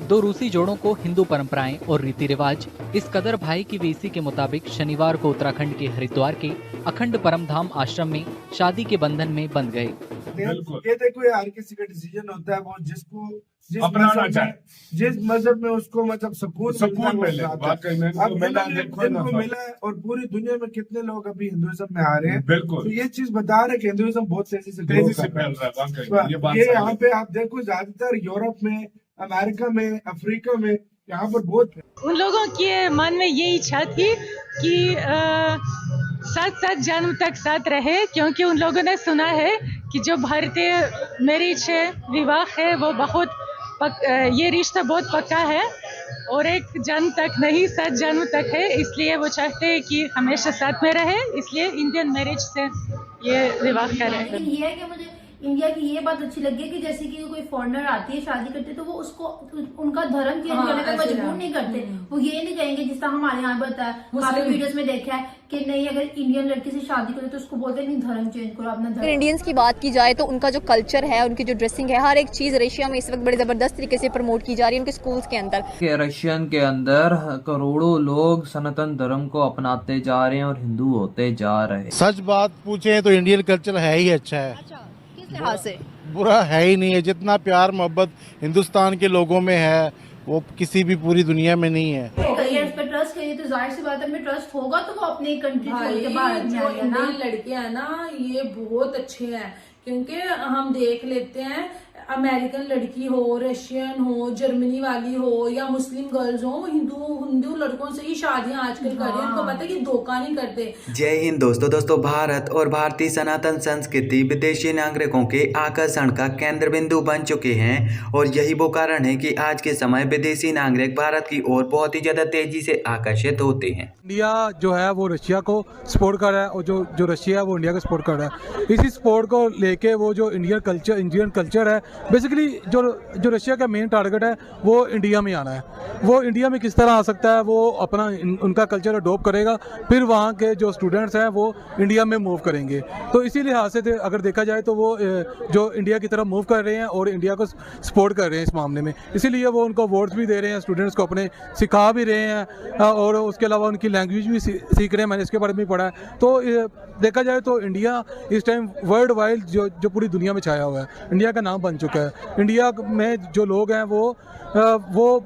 दो रूसी जोड़ों को हिंदू परंपराएं और रीति रिवाज इस कदर भाई की वेसी के मुताबिक शनिवार को उत्तराखंड के हरिद्वार के अखंड परमधाम आश्रम में शादी के बंधन में बंध गए। ये देखो, ये हर किसी का डिसीजन होता है, वो जिसको जिस मजहब में उसको मतलब सुकून मिले। अब जिनको मिला है, और पूरी दुनिया में कितने लोग अभी हिंदुइज्म में आ रहे हैं। बिल्कुल, तो ये चीज बता रहे हैं कि हिंदुइज्म बहुत तेजी से फैल रहा है। ये यहाँ पे आप देखो, ज्यादातर यूरोप में, अमेरिका में, अफ्रीका में, यहाँ पर बहुत उन लोगों के मन में ये इच्छा थी कि सात जन्म तक साथ रहे, क्योंकि उन लोगों ने सुना है कि जो भारतीय मैरिज है, विवाह है, वो बहुत ये रिश्ता बहुत पक्का है और एक जन्म तक नहीं 7 जन्म तक है। इसलिए वो चाहते हैं कि हमेशा साथ में रहे, इसलिए इंडियन मैरिज से ये विवाह करें। लेकिन ये है कि मुझे इंडिया की ये बात अच्छी लगी है कि जैसे कि कोई फॉरेनर आती है शादी करते तो वो उसको उनका धर्म चेंज करने पर मजबूर नहीं करते। वो ये नहीं कहेंगे, जिस तरह हमारे यहाँ बताया, काफी वीडियोस में देखा है कि नहीं, अगर इंडियन लड़की से शादी करे तो उसको बोलते हैं नहीं, धर्म चेंज करो अपना धर्म। इंडियंस की बात की जाए तो उनका जो कल्चर है, उनकी जो ड्रेसिंग है, हर एक चीज रशिया में इस वक्त बड़े जबरदस्त तरीके से प्रमोट की जा रही है उनके स्कूल्स के अंदर। रशियन के अंदर करोड़ों लोग सनातन धर्म को अपनाते जा रहे हैं और हिंदू होते जा रहे हैं। सच बात पूछे तो इंडियन कल्चर है ही अच्छा है। किस लिहाज से? बुरा है ही नहीं है। जितना प्यार मोहब्बत हिंदुस्तान के लोगों में है वो किसी भी पूरी दुनिया में नहीं है। ट्रस्ट करिए तो जाहिर सी बात है, हमें ट्रस्ट होगा तो वो अपनी कंट्री छोड़ के बाहर जो इंडियन लड़के हैं ना, ये बहुत अच्छे हैं, क्योंकि हम देख लेते हैं अमेरिकन लड़की हो, रशियन हो, जर्मनी वाली हो या मुस्लिम गर्ल्स हो, वो हिंदू लड़कों से ही शादियां आजकल कर रही हैं। उनको पता है कि धोखा नहीं करते। जय हिंद दोस्तों, भारत और भारतीय सनातन संस्कृति विदेशी नागरिकों के आकर्षण का केंद्र बिंदु बन चुके हैं और यही वो कारण है कि आज के समय विदेशी नागरिक भारत की ओर बहुत ही ज्यादा तेजी से आकर्षित होते हैं। इंडिया जो है वो रशिया को सपोर्ट कर रहा है और जो रशिया है वो इंडिया को सपोर्ट कर रहा है। इसी सपोर्ट को लेके वो जो इंडियन कल्चर है, बेसिकली जो रशिया का मेन टारगेट है वो इंडिया में आना है। वो इंडिया में किस तरह आ सकता है, वो अपना उनका कल्चर अडोप्ट करेगा, फिर वहाँ के जो स्टूडेंट्स हैं वो इंडिया में मूव करेंगे। तो इसी लिहाज से अगर देखा जाए तो वो जो इंडिया की तरफ मूव कर रहे हैं और इंडिया को सपोर्ट कर रहे हैं इस मामले में। इसीलिए वो उनको वोट्स भी दे रहे हैं, स्टूडेंट्स को अपने सिखा भी रहे हैं और उसके अलावा उनकी लैंग्वेज भी सीख रहे हैं। मैंने इसके बारे में पढ़ा है। तो देखा जाए तो इंडिया इस टाइम वर्ल्ड वाइड जो पूरी दुनिया में छाया हुआ है, इंडिया का नाम बन चुका है। इंडिया में जो लोग हैं वो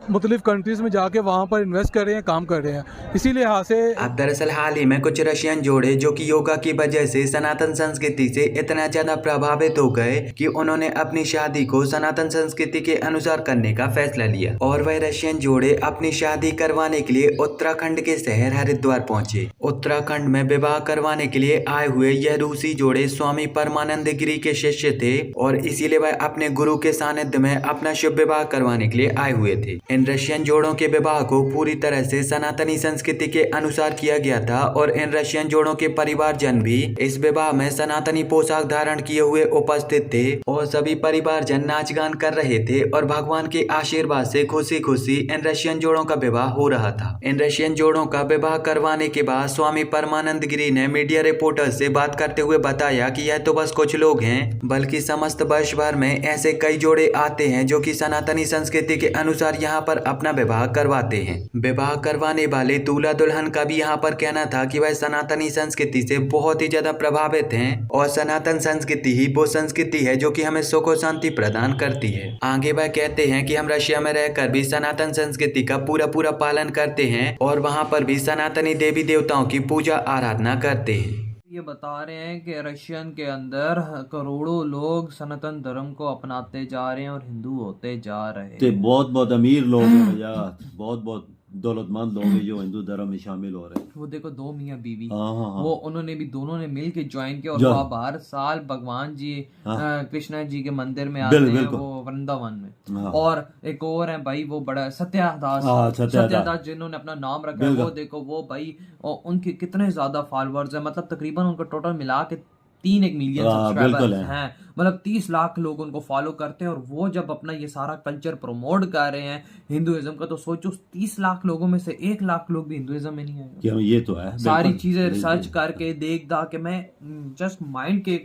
मुख्तलिफ कंट्रीज में जाके वहाँ पर इन्वेस्ट कर रहे हैं, काम कर रहे हैं। इसीलिए यहाँ से अब दरअसल हाल ही में कुछ रशियन जोड़े जो कि योगा की वजह से सनातन संस्कृति से इतना ज्यादा प्रभावित हो गए कि उन्होंने अपनी शादी को सनातन संस्कृति के अनुसार करने का फैसला लिया और वह रशियन जोड़े अपनी शादी करवाने के लिए उत्तराखंड के शहर हरिद्वार पहुंचे। उत्तराखंड में विवाह करवाने के लिए आए हुए यह रूसी जोड़े स्वामी परमानंद गिरी के शिष्य थे और इसीलिए वह अपने गुरु के सानिध्य में अपना शुभ विवाह करवाने के लिए आए हुए थे। इन रशियन जोड़ों के विवाह को पूरी तरह से सनातनी संस्कृति के अनुसार किया गया था और इन रशियन जोड़ों के परिवारजन भी इस विवाह में सनातनी पोशाक धारण किए हुए उपस्थित थे और सभी परिवारजन नाच गान कर रहे थे और भगवान के आशीर्वाद से खुशी खुशी इन रशियन जोड़ों का विवाह हो रहा था। इन रशियन जोड़ों का विवाह करवाने के बाद स्वामी परमानंद गिरी ने मीडिया रिपोर्टर से बात करते हुए बताया कि यह तो बस कुछ लोग हैं, बल्कि समस्त वर्ष भर में ऐसे कई जोड़े आते हैं जो कि सनातनी संस्कृति के अनुसार यहाँ पर अपना विवाह करवाते हैं। विवाह करवाने वाले दूल्हा दुल्हन का भी यहाँ पर कहना था कि वह सनातनी संस्कृति से बहुत ही ज्यादा प्रभावित हैं और सनातन संस्कृति ही वो संस्कृति है जो कि हमें सुख और शांति प्रदान करती है। आगे वह कहते हैं कि हम रशिया में रहकर भी सनातन संस्कृति का पूरा पालन करते हैं और वहाँ पर भी सनातनी देवी देवताओं की पूजा आराधना करते हैं। ये बता रहे हैं कि रशियन के अंदर करोड़ों लोग सनातन धर्म को अपनाते जा रहे हैं और हिंदू होते जा रहे हैं। बहुत अमीर लोग हैं भैया, बहुत दौलतमंद लोग हैं जो हिंदू धर्म में शामिल हो रहे हैं। वो देखो 2 मियाँ बीवी, हाँ। वो उन्होंने भी दोनों ने मिल के ज्वाइन किया और वो हर साल भगवान जी कृष्णा जी के मंदिर में आते हैं, वो वृंदावन में। और एक और है भाई, वो बड़ा सत्यादास जिन्होंने अपना नाम रखा है, वो देखो वो भाई, और उनके कितने ज्यादा फॉलोअर्स है, मतलब तकरीबन उनका टोटल मिला के 3 मिलियन सब्सक्राइबर्स हैं। मतलब 30 लाख लोग उनको फॉलो करते हैं, और वो जब अपना ये सारा कल्चर प्रमोट कर रहे हैं हिंदुइज्म का, तो सोचो 30 लाख लोगों में से 1 लाख लोग भी हिंदुइज्म में नहीं आए। क्यों, ये तो है सारी चीजें रिसर्च करके देख दा के, मैं जस्ट माइंड के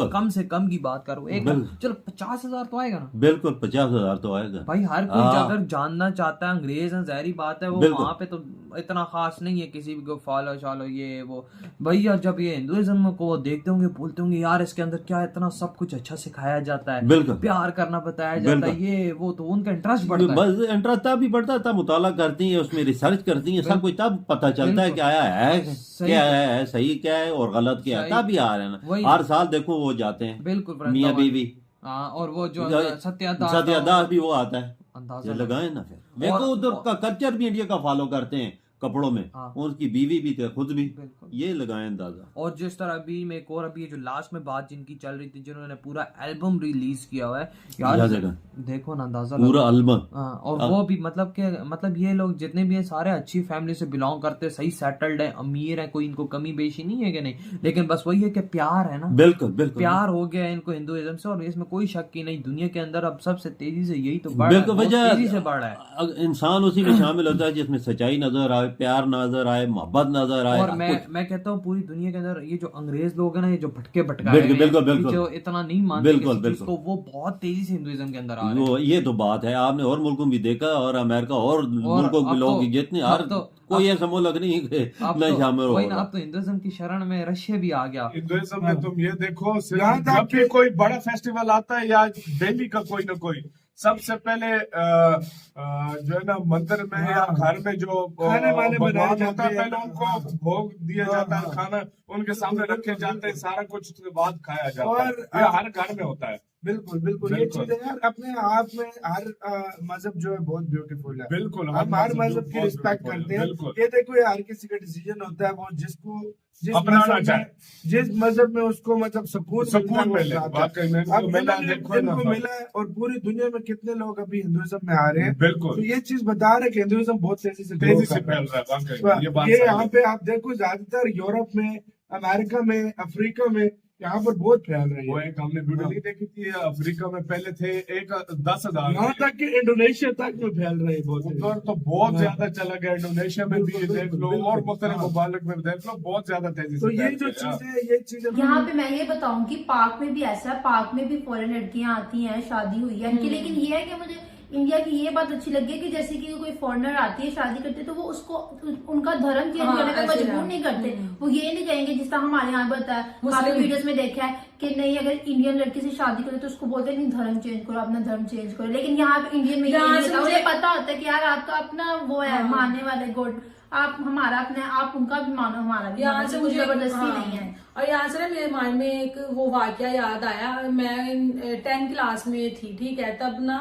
कम से कम की बात करूँ, एक चलो 50,000 तो आएगा ना, बिल्कुल 50,000 तो आएगा भाई। हर कोई अगर जानना चाहता है अंग्रेज है, ज़ाहिर बात है वो वहाँ पे तो इतना खास नहीं है किसी भी को फॉलो शालो ये वो। भैया जब ये हिंदुइज्म को देखते होंगे, बोलते होंगे यार इसके अंदर क्या इतना सब कुछ अच्छा सिखाया जाता है, प्यार करना बताया जाता है, ये वो, तो उनका इंटरेस्ट बढ़ता है। बस इंटरेस्ट तब भी बढ़ता है, तब मुताला करती है, उसमें रिसर्च करती है, सब कुछ तब पता चलता है क्या है सही क्या है और गलत क्या है, तब भी आ रहे हैं ना। हर साल देखो वो जाते हैं, बिल्कुल मियाँ बीवी, और वो जो सत्यादास भी वो आता है, अंदाजा लगाए ना। फिर देखो उधर का कल्चर भी इंडिया का फॉलो करते हैं कपड़ों में, उनकी बीवी भी थे, खुद भी, ये लगाए अंदाजा। और जिस तरह अभी में एक और अभी जो लास्ट में बात जिनकी चल रही थी, जिन्होंने पूरा एल्बम रिलीज किया हुआ है यार, देखो ना अंदाजा पूरा एल्बम। और वो भी मतलब ये लोग जितने भी हैं सारे अच्छी फैमिली से बिलोंग करते हैं, सही सेटल्ड है, अमीर है, कोई इनको कमी बेशी नहीं है कि नहीं, लेकिन बस वही है कि प्यार है ना, बिल्कुल प्यार हो गया है इनको हिंदुइज्म से, और इसमें कोई शक ही नहीं। दुनिया के अंदर अब सबसे तेजी से यही तो बढ़ रहा है, तेजी से बढ़ रहा है। इंसान उसी में शामिल होता है जिसमें सच्चाई नजर आए, प्यार नजर आए, मोहब्बत नजर आए। और मैं कहता हूँ पूरी दुनिया के अंदर ये जो अंग्रेज लोग हैं ना, ये जो भटके भटकाए जो इतना नहीं मानते तो वो बहुत तेजी से हिंदुइज्म के अंदर आ रहे हैं। ये तो बात है, आपने और मुल्कों में भी देखा, और अमेरिका और मुल्कों के लोग जितने हर कोई ऐसा मुल्क नहीं है शामिल हो रहा। अब तो हिंदुइज्म की शरण में रशिया भी आ गया। हिंदुइज्म में तुम ये देखो, जब भी कोई बड़ा फेस्टिवल आता है या डेली का कोई ना कोई, सबसे पहले जो है ना मंदिर में या घर में जो खाने वाले बनाया जाता है, पहले उनको भोग दिया जाता है, खाना उनके सामने रखे जाते हैं, सारा कुछ उसके बाद खाया जाता है, और हर घर में होता है। बिल्कुल ये चीज यार अपने आप में हर मजहब जो है बहुत ब्यूटीफुल है। बिल्कुल हम हर मजहब की रिस्पेक्ट करते हैं। ये देखो ये हर किसी का डिसीजन होता है, वो जिसको अपनाना चाहे, जिस मजहब में उसको मतलब सुकून मिले। इनको मिला है, और पूरी दुनिया में कितने लोग अभी हिंदुइज्म में आ रहे हैं। बिल्कुल तो ये चीज बता रहे कि हिंदुइज्म बहुत तेजी से फैल रहा है। ये यहाँ पे आप देखो ज्यादातर यूरोप में, अमेरिका में, अफ्रीका में यहाँ पर बहुत फैल रही है। वो एक हमने वीडियो नहीं देखी थी, अफ्रीका में पहले थे 10,000, यहाँ तक कि इंडोनेशिया तक में फैल रही है बहुत, उधर तो बहुत ज्यादा चला गया। इंडोनेशिया में भी देख लो, और मुख्तलिफ मुबालक में देख लो, बहुत ज्यादा तेजी से। तो ये जो चीजें यहाँ पे मैं ये बताऊँ कि पाक में भी ऐसा है, पाक में भी फॉरेन लड़कियां आती हैं, शादी हुई है इनकी, लेकिन ये है कि मुझे इंडिया की ये बात अच्छी लगी कि जैसे कि कोई फॉरेनर आती है शादी करते, तो वो उसको उनका धर्म चेंज करने का मजबूर नहीं करते। वो ये नहीं कहेंगे, जिस तरह हमारे यहाँ बताया, काफी वीडियोस में देखा है कि नहीं अगर इंडियन लड़की से शादी करे तो उसको बोलते नहीं धर्म चेंज करो, अपना धर्म चेंज करो। लेकिन यहाँ पे इंडियन में मुझे पता होता है कि यार आपका अपना वो है मानने वाले गॉड, आप हमारा अपने, आप उनका भी मानो, हमारा भी। यहाँ से मुझे जबरदस्ती नहीं है। और यहाँ से ना मेरे माइंड में एक वो वाकया याद आया, मैं 10th क्लास में थी, ठीक है, तब ना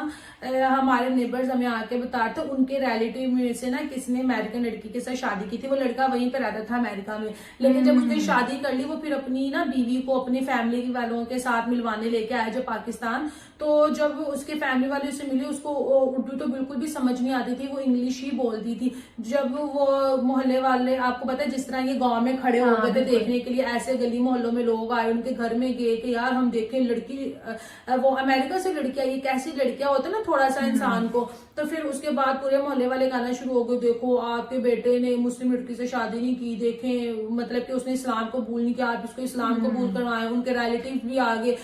हमारे नेबर्स हमें आके बता रहे थे उनके रिलेटिव में से ना किसी ने अमेरिकन लड़की के साथ शादी की थी। वो लड़का वहीं पे रहता था अमेरिका में, लेकिन जब उसने शादी कर ली, वो फिर अपनी ना बीवी को अपनी फैमिली वालों के साथ मिलवाने लेके आया जो पाकिस्तान। तो जब उसके फैमिली वाले से मिले, उसको उर्दू तो बिल्कुल भी समझ नहीं आती थी, वो इंग्लिश ही बोलती थी। जब वो मोहल्ले वाले, आपको पता है जिस तरह ये गाँव में खड़े हो गए थे देखने के लिए, ऐसे गली मोहल्लों में लोग आए, उनके घर में गए कि यार हम देखें लड़की, वो अमेरिका से लड़की आई, कैसी लड़कियां होती है ना थोड़ा सा इंसान को। तो फिर उसके बाद पूरे मोहल्ले वाले कहना शुरू हो गए, देखो आपके बेटे ने मुस्लिम लड़की से शादी नहीं की, देखें मतलब कि उसने इस्लाम को कबूल नहीं किया, आप इसको इस्लाम कबूल करवाएं। उनके रिलेटिव भी आ गए।